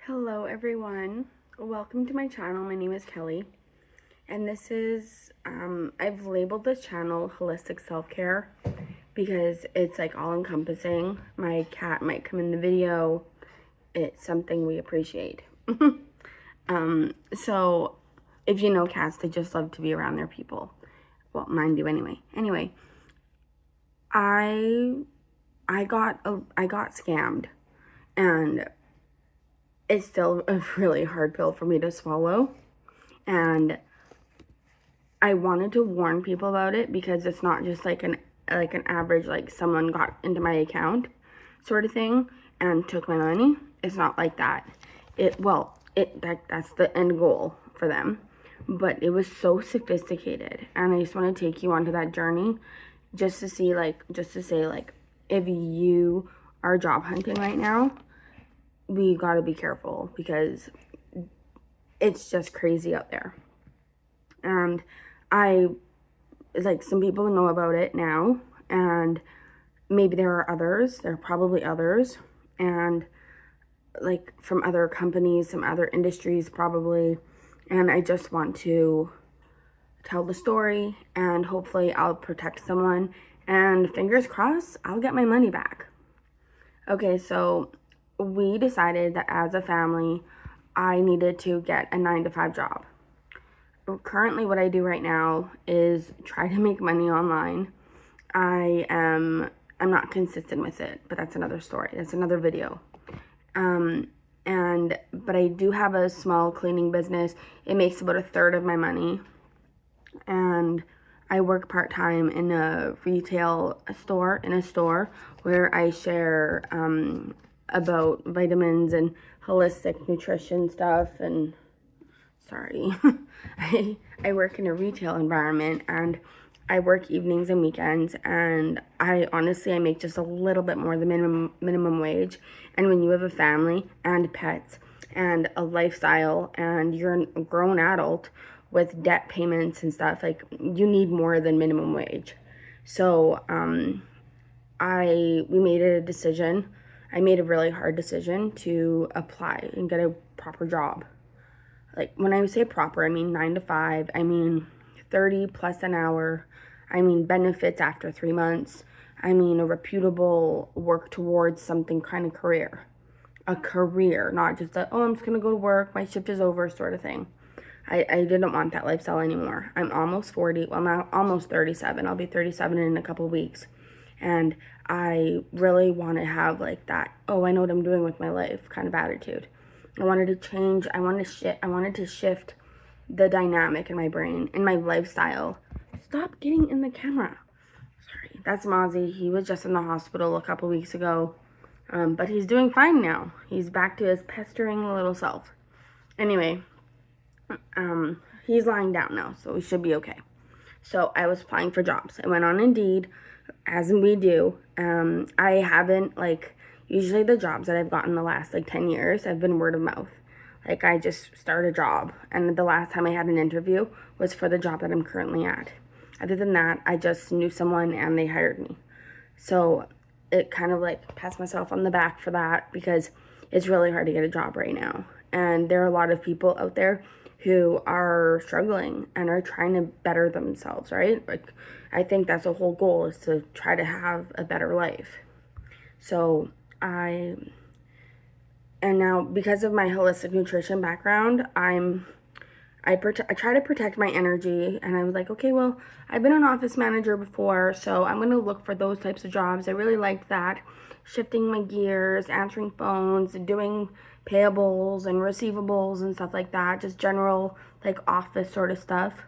Hello everyone, welcome to my channel. My name is Kelly, and this is, I've labeled this channel Holistic Self-Care because it's like all encompassing. My cat might come in the video. It's something we appreciate. So if you know cats, they just love to be around their people. Well, mine do anyway. Anyway, I got scammed, and it's still a really hard pill for me to swallow. And I wanted to warn people about it because it's not just like an average, like someone got into my account sort of thing and took my money. It's not like that. That's the end goal for them. But it was so sophisticated, and I just want to take you onto that journey just to say, if you are job hunting right now, we gotta be careful because it's just crazy out there. And some people know about it now, and maybe there are probably others, and like from other companies, some other industries probably. And I just want to tell the story, and hopefully I'll protect someone, and fingers crossed, I'll get my money back. Okay, so we decided that as a family, I needed to get a 9-to-5 job. Currently, what I do right now is try to make money online. I'm not consistent with it, but that's another story. That's another video. But I do have a small cleaning business. It makes about a third of my money. And I work part-time in a retail store, where I share about vitamins and holistic nutrition stuff. And sorry, I work in a retail environment, and I work evenings and weekends, and I make just a little bit more than minimum wage. And when you have a family and pets and a lifestyle, and you're a grown adult with debt payments and stuff, like, you need more than minimum wage. So we made a decision. I made a really hard decision to apply and get a proper job. Like, when I say proper, I mean 9 to 5. I mean 30 plus an hour. I mean benefits after 3 months. I mean a reputable work towards something kind of career. A career, not just I'm just gonna go to work, my shift is over sort of thing. I didn't want that lifestyle anymore. I'm almost 40. Well, now almost 37. I'll be 37 in a couple of weeks. And I really want to have like that, I know what I'm doing with my life kind of attitude. I wanted to change. I wanted to shift the dynamic in my brain, in my lifestyle. Stop getting in the camera. Sorry. That's Mozzie. He was just in the hospital a couple weeks ago. But he's doing fine now. He's back to his pestering little self. Anyway, he's lying down now, so we should be okay. So I was applying for jobs. I went on Indeed, as we do. I haven't, usually the jobs that I've gotten the last 10 years have been word of mouth. Like, I just start a job, and the last time I had an interview was for the job that I'm currently at. Other than that, I just knew someone and they hired me. So it kind of pats myself on the back for that, because it's really hard to get a job right now. And there are a lot of people out there who are struggling and are trying to better themselves, right? I think that's the whole goal, is to try to have a better life. So and now, because of my holistic nutrition background, I try to protect my energy, and I was like, okay, well, I've been an office manager before, so I'm going to look for those types of jobs. I really liked that, shifting my gears, answering phones, doing payables and receivables and stuff like that, just general office sort of stuff.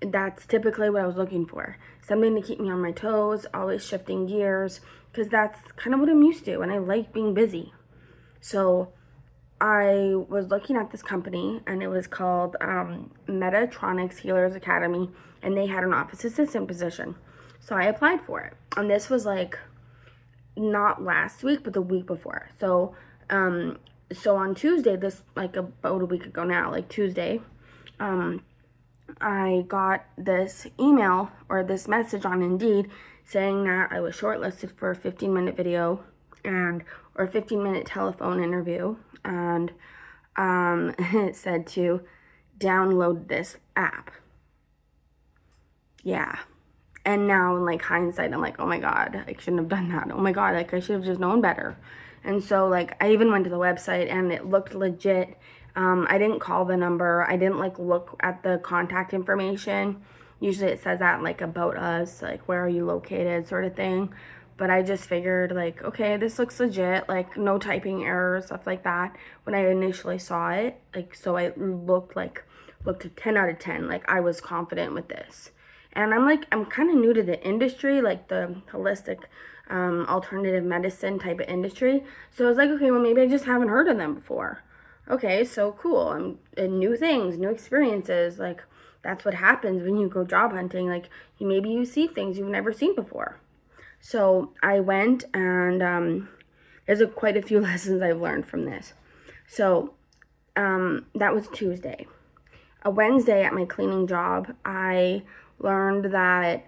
That's typically what I was looking for. Something to keep me on my toes, always shifting gears, because that's kind of what I'm used to, and I like being busy. So I was looking at this company, and it was called Metatronics Healers Academy, and they had an office assistant position. So I applied for it, and this was not last week, but the week before. So on Tuesday, about a week ago now, Tuesday, I got this email or this message on Indeed saying that I was shortlisted for a 15-minute video, and or a 15-minute telephone interview, and it said to download this app. Yeah. And now in like hindsight, I'm like, oh my God, I shouldn't have done that. Oh my God, like I should have just known better. And so like I even went to the website and it looked legit. I didn't call the number. I didn't like look at the contact information. Usually it says that like about us, like where are you located sort of thing. But I just figured like, okay, this looks legit, like no typing errors, stuff like that. When I initially saw it, like, so I looked a 10 out of 10. Like I was confident with this. And I'm kind of new to the industry, like the holistic alternative medicine type of industry. So I was like, okay, well, maybe I just haven't heard of them before. Okay, so cool. And new things, new experiences. Like, that's what happens when you go job hunting. Like, maybe you see things you've never seen before. So I went, and there's quite a few lessons I've learned from this. So that was Tuesday. A Wednesday at my cleaning job, I learned that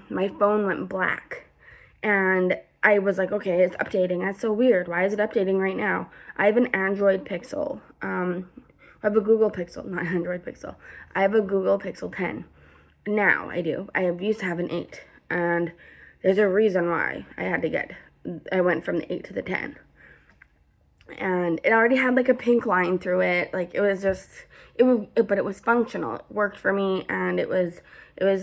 my phone went black, and I was like, okay, it's updating. That's so weird. Why is it updating right now? I have an Android Pixel. I have a Google Pixel, not Android Pixel. I have a Google Pixel 10. Now I do. I used to have an 8, and there's a reason why I went from the 8 to the 10. And it already had like a pink line through it. Like it was just, but it was functional. It worked for me, and it was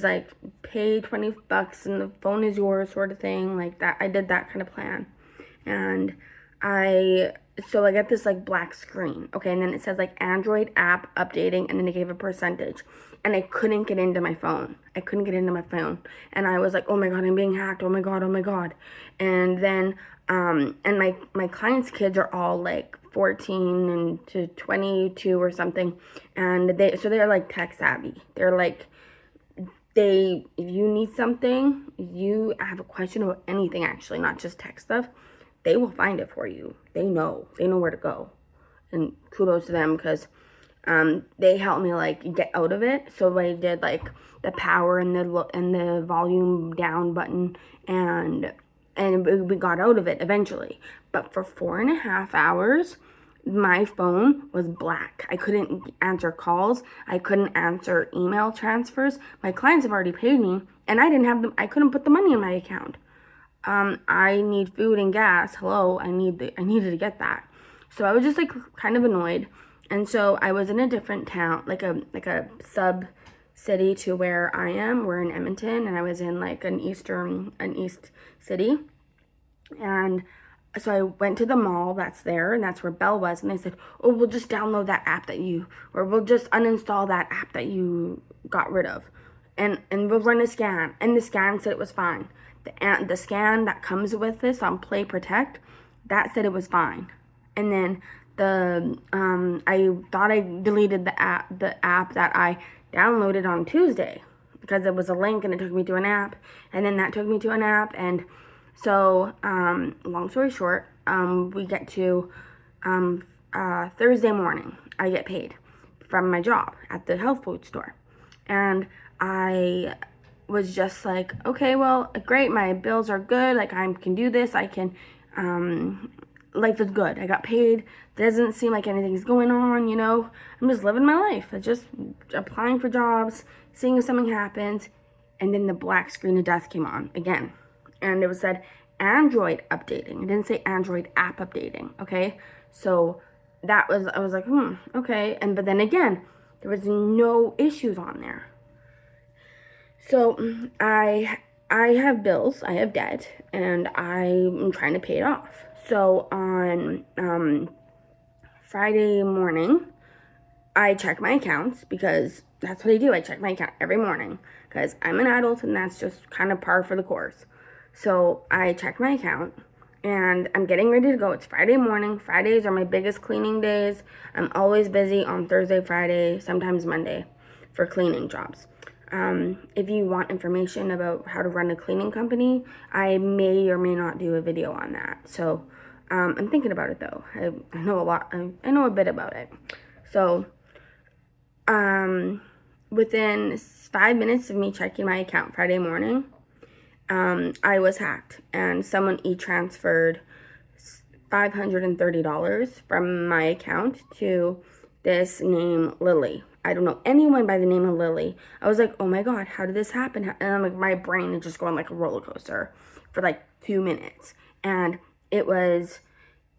like pay $20 and the phone is yours sort of thing. Like that, I did that kind of plan, and so I get this like black screen. Okay, and then it says like Android app updating, and then it gave a percentage, and I couldn't get into my phone. And I was like, oh my God, I'm being hacked. Oh my God. And then and my clients' kids are all like 14 and to 22 or something, and they're like tech savvy. They're like, if you need something, you have a question about anything, actually, not just tech stuff, they will find it for you. They know where to go, and kudos to them, because they helped me like get out of it. So I did like the power and the volume down button, and we got out of it eventually. But for 4.5 hours, my phone was black. I couldn't answer calls. I couldn't answer email transfers. My clients have already paid me, and I couldn't put the money in my account. I need food and gas. Hello, I needed to get that. So I was just like kind of annoyed. And so I was in a different town, like a sub city to where I am. We're in Edmonton, and I was in like an east city. And so I went to the mall that's there, and that's where Belle was, and they said, oh, we'll just download that app or we'll just uninstall that app that you got rid of, and we'll run a scan. And the scan said it was fine. The scan that comes with this on Play Protect, that said it was fine. And then I thought I deleted the app that I downloaded on Tuesday, because it was a link and it took me to an app, and then that took me to an app. And so long story short, we get to Thursday morning, I get paid from my job at the health food store, and I was just like, okay, well, great, my bills are good, like I can do this, I can, life is good, I got paid, doesn't seem like anything's going on, I'm just living my life. I'm just applying for jobs, seeing if something happens, and then the black screen of death came on again, and it was said Android updating. It didn't say Android app updating, okay? So I was like, okay, but then again, there was no issues on there. So I have bills, I have debt, and I'm trying to pay it off. So on Friday morning, I check my accounts, because that's what I do. I check my account every morning, because I'm an adult, and that's just kind of par for the course. So I check my account, and I'm getting ready to go. It's Friday morning. Fridays are my biggest cleaning days. I'm always busy on Thursday, Friday, sometimes Monday for cleaning jobs. If you want information about how to run a cleaning company, I may or may not do a video on that. So I'm thinking about it, though. I know a lot. I know a bit about it. So within 5 minutes of me checking my account Friday morning, I was hacked, and someone e-transferred $530 from my account to this name Lily. I don't know anyone by the name of Lily. I was like, oh my God, how did this happen? And I'm like, my brain is just going like a roller coaster for like 2 minutes. And it was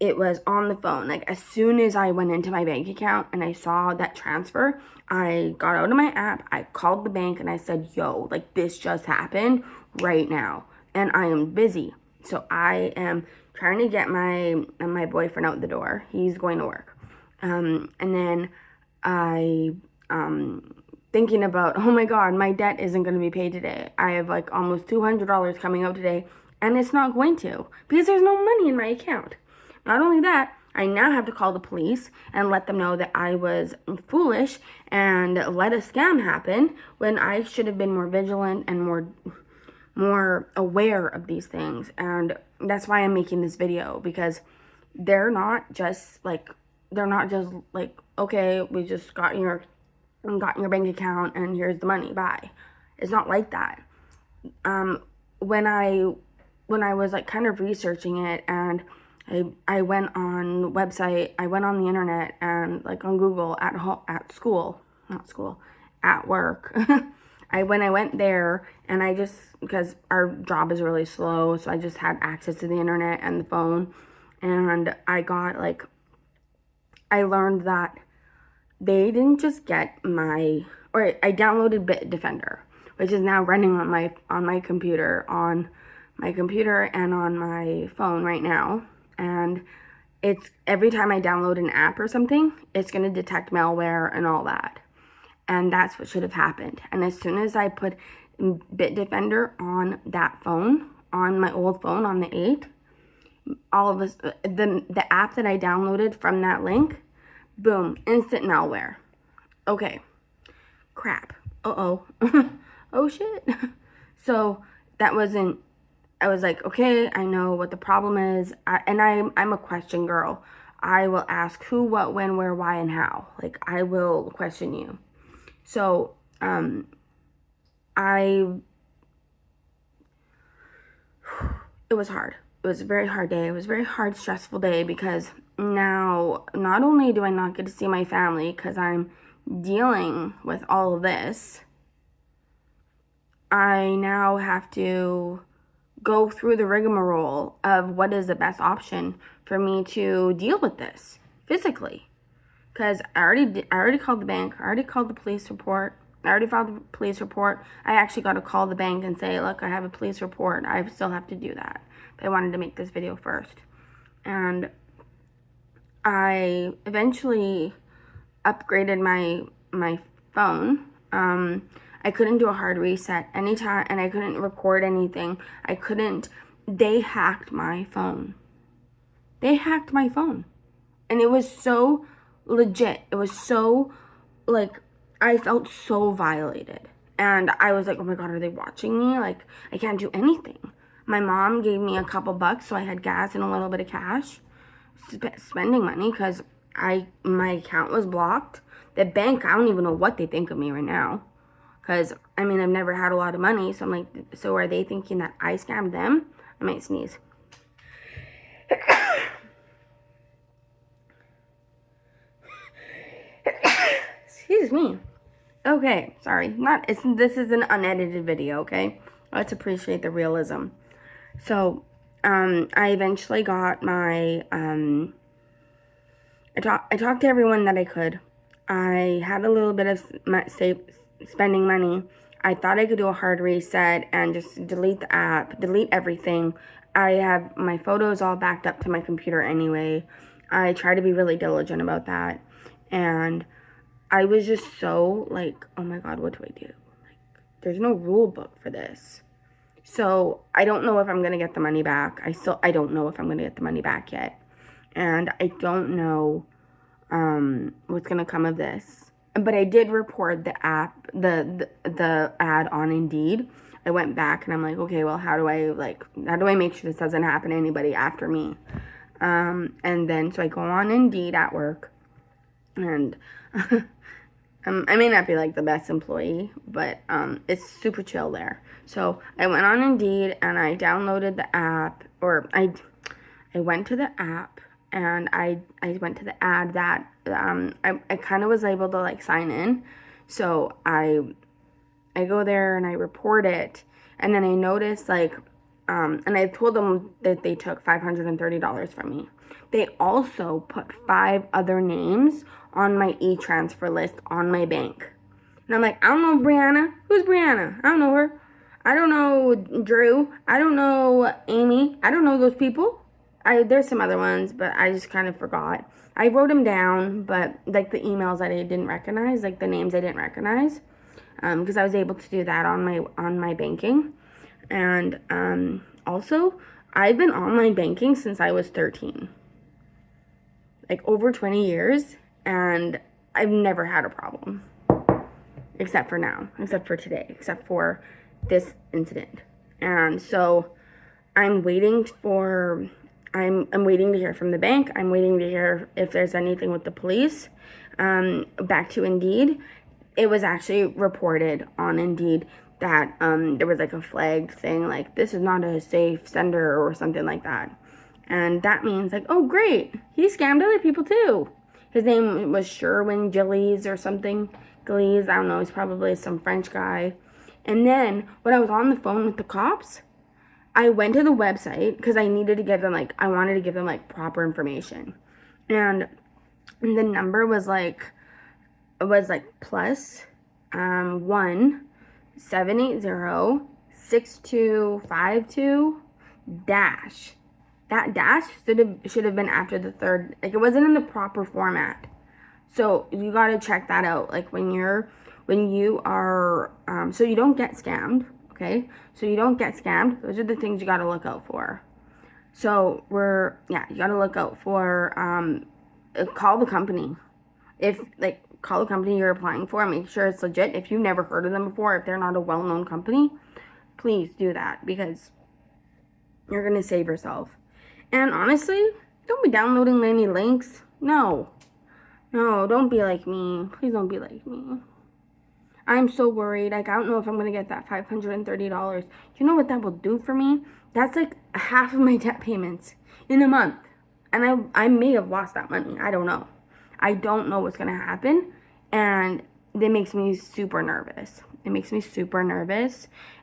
on the phone. Like, as soon as I went into my bank account and I saw that transfer, I got out of my app, I called the bank, and I said, yo, like, this just happened right now, and I am busy. So I am trying to get my boyfriend out the door. He's going to work. And then I thinking about, oh my God, my debt isn't going to be paid today. I have like almost $200 coming out today, and it's not going to because there's no money in my account. Not only that, I now have to call the police and let them know that I was foolish and let a scam happen when I should have been more vigilant and more aware of these things. And that's why I'm making this video, because they're not just like, okay, we just got your bank account and here's the money, bye. It's not like that. When I was like kind of researching it, and I went on the internet and like on Google at work. I went there, and I just, because our job is really slow, so I just had access to the internet and the phone, and I learned that they didn't just get I downloaded Bitdefender, which is now running on my computer and on my phone right now. And it's every time I download an app or something, it's going to detect malware and all that. And that's what should have happened. And as soon as I put Bitdefender on that phone, on my old phone, on the 8, all of us, the app that I downloaded from that link, boom, instant malware. Okay, crap. Uh-oh. Oh shit. So I was like, okay, I know what the problem is. I'm a question girl. I will ask who, what, when, where, why, and how. Like, I will question you. So, it was hard. It was a very hard day. It was a very hard, stressful day, because now not only do I not get to see my family because I'm dealing with all of this, I now have to go through the rigmarole of what is the best option for me to deal with this physically. Because I already called the bank. I already called the police report. I already filed the police report. I actually got to call the bank and say, look, I have a police report. I still have to do that. But I wanted to make this video first. And I eventually upgraded my phone. I couldn't do a hard reset anytime, and I couldn't record anything. They hacked my phone. And it was so legit. It was so, like, I felt so violated. And I was like, oh my God, are they watching me? Like, I can't do anything. My mom gave me a couple bucks, so I had gas and a little bit of cash. Spending money, because my account was blocked. The bank, I don't even know what they think of me right now. Because, I mean, I've never had a lot of money, so I'm like, so are they thinking that I scammed them? I might sneeze. Excuse me. Okay, sorry. This is an unedited video, okay? Let's appreciate the realism. So, I eventually got my, I talked to everyone that I could. I had a little bit of spending money. I thought I could do a hard reset and just delete the app, delete everything. I have my photos all backed up to my computer anyway. I try to be really diligent about that. And I was just so like, oh my God, what do I do? Like, there's no rule book for this. So I don't know if I'm going to get the money back. I don't know if I'm going to get the money back yet. And I don't know what's going to come of this. But I did report the app, the ad on Indeed. I went back and I'm like, okay, well, how do I make sure this doesn't happen to anybody after me? And then, so I go on Indeed at work, and I may not be like the best employee, but it's super chill there. So I went on Indeed and I downloaded the app, or I went to the app. and I went to the ad that I kind of was able to like sign in. So I go there and I report it, and then I noticed like and I told them that they took $530 from me. They also put 5 other names on my e-transfer list on my bank. And I'm like, I don't know Brianna. Who's Brianna? I don't know her. I don't know Drew. I don't know Amy. I don't know those people. There's some other ones, but I just kind of forgot. I wrote them down, but like the emails that I didn't recognize, like the names I didn't recognize, because I was able to do that on my banking. And also, I've been online banking since I was 13, like over 20 years, and I've never had a problem, except for now, except for today, except for this incident. And so I'm waiting to hear from the bank. I'm waiting to hear if there's anything with the police. Back to Indeed. It was actually reported on Indeed that there was like a flagged thing, like this is not a safe sender or something like that. And that means like, oh great, he scammed other people too. His name was Sherwin Gillies or something. Gillies, I don't know, he's probably some French guy. And then when I was on the phone with the cops, I went to the website because I needed to give them I wanted to give them proper information. And the number was plus 1-780-6252 dash. That dash should have been after the third. It wasn't in the proper format. So you got to check that out. When you are, so you don't get scammed. Okay. So you don't get scammed. Those are the things you got to look out for. So you got to look out for, call the company. Call the company you're applying for. Make sure it's legit. If you've never heard of them before, if they're not a well-known company, please do that because you're going to save yourself. And honestly, don't be downloading any links. No, don't be like me. Please don't be like me. I'm so worried. I don't know if I'm going to get that $530. You know what that will do for me? That's half of my debt payments in a month. And I may have lost that money. I don't know. I don't know what's going to happen. And it makes me super nervous.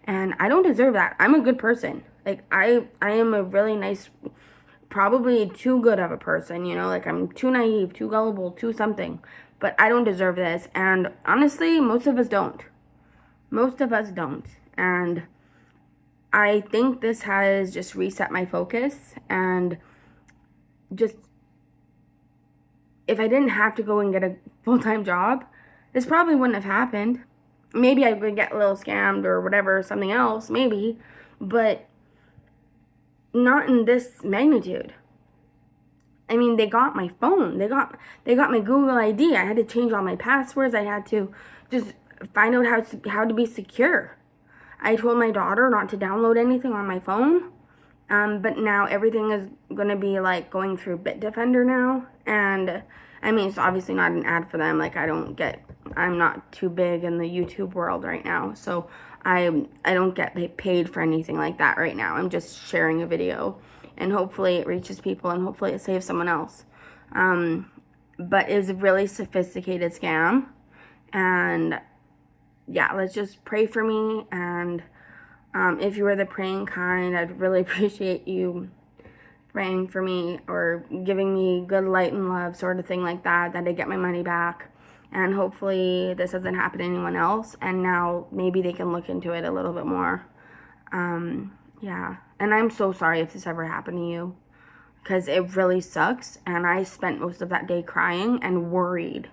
And I don't deserve that. I'm a good person. I am a really nice, probably too good of a person, I'm too naive, too gullible, too something. But I don't deserve this. And honestly, most of us don't. And I think this has just reset my focus. And just, if I didn't have to go and get a full-time job, this probably wouldn't have happened. Maybe I would get a little scammed or whatever, something else, maybe. But not in this magnitude. I mean, they got my phone. They got my Google ID. I had to change all my passwords. I had to just find out how to be secure. I told my daughter not to download anything on my phone. But now everything is going to be going through Bitdefender now. And I mean, it's obviously not an ad for them. I'm not too big in the YouTube world right now. So I don't get paid for anything like that right now. I'm just sharing a video. And hopefully it reaches people and hopefully it saves someone else. But it's a really sophisticated scam. And yeah, let's just pray for me. And if you are the praying kind, I'd really appreciate you praying for me or giving me good light and love, sort of thing like that I get my money back. And hopefully this doesn't happen to anyone else. And now maybe they can look into it a little bit more. Yeah. And I'm so sorry if this ever happened to you. Because it really sucks. And I spent most of that day crying and worried.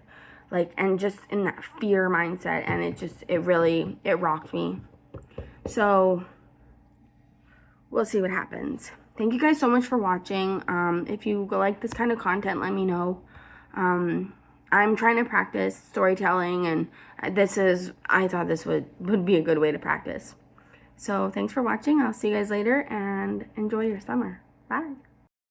And just in that fear mindset. And it rocked me. So, we'll see what happens. Thank you guys so much for watching. If you like this kind of content, let me know. I'm trying to practice storytelling, and I thought this would be a good way to practice. So, thanks for watching. I'll see you guys later, and enjoy your summer. Bye.